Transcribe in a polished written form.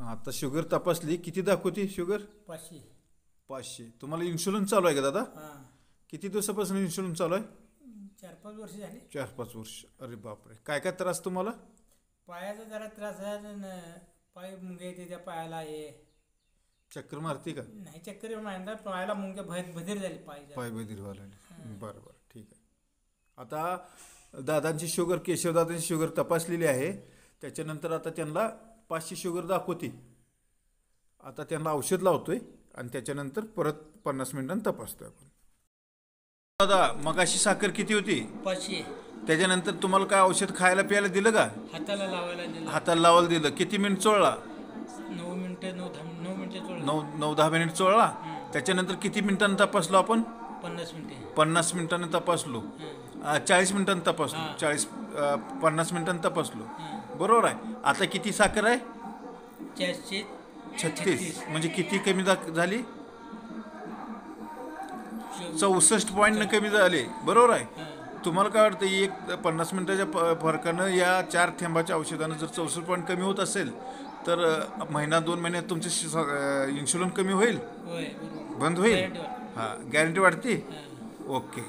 आता शुगर तपासली, किती दाखवते शुगर? 500. 500. तुम्हाला इन्शुलिन चालू आहे का दादा? हां. किती दिवसापासून इन्शुलिन चालू आहे? 4-5 वर्ष झाली. 4-5 वर्ष. अरे बापरे, काय काय त्रास तुम्हाला? पायाचा जरा त्रास आहे पाय मुंगे येते त्या पायाला हे. चक्कर मारते का? नाही चक्कर मारणार पायाला मुंगे बधीर झाली पाय. पाय बधीर व्हायला लागले. बरं बरं, ठीक आहे. आता दादांची शुगर, केशवदादांची शुगर तपासलेली आहे. त्याच्यानंतर आता त्यांना 500 शुगर दाखवते. आता त्यांना औषध लावतोय आणि त्याच्यानंतर परत 50 मिनिटांनी तपासतोय आपण. दादा, मगाशी साखर किती होती? 500. त्याच्यानंतर तुम्हाला काय औषध खायला प्यायला दिलं का? हाताला लावायला दिलं. हाताला लावायला दिलं. किती मिनिट चोळला? 9 मिनिटं 9 मिनिटं चोळलं. 9-10 मिनिट चोळला. त्याच्यानंतर किती मिनिटांनी तपासलो आपण? 50 मिनिटे. 50 मिनिटांनी तपासलो. 40 मिनिटांनी तपासलो. 50 मिनिटांनी तपासलो. बरोबर आहे. आता किती साखर आहे? 436. म्हणजे किती कमी झाली? 64 पॉईंटनं कमी झाले. बरोबर आहे. तुम्हाला काय वाटतं, एक 50 मिनिटाच्या फरकानं या 4 थेंबाच्या औषधानं जर 64 पॉईंट कमी होत असेल तर महिना 2 महिन्यात तुमचे इन्शुलिन कमी होईल? होय. बंद होईल? गॅरंटी. हां, गॅरंटी वाटते? हां. ओके.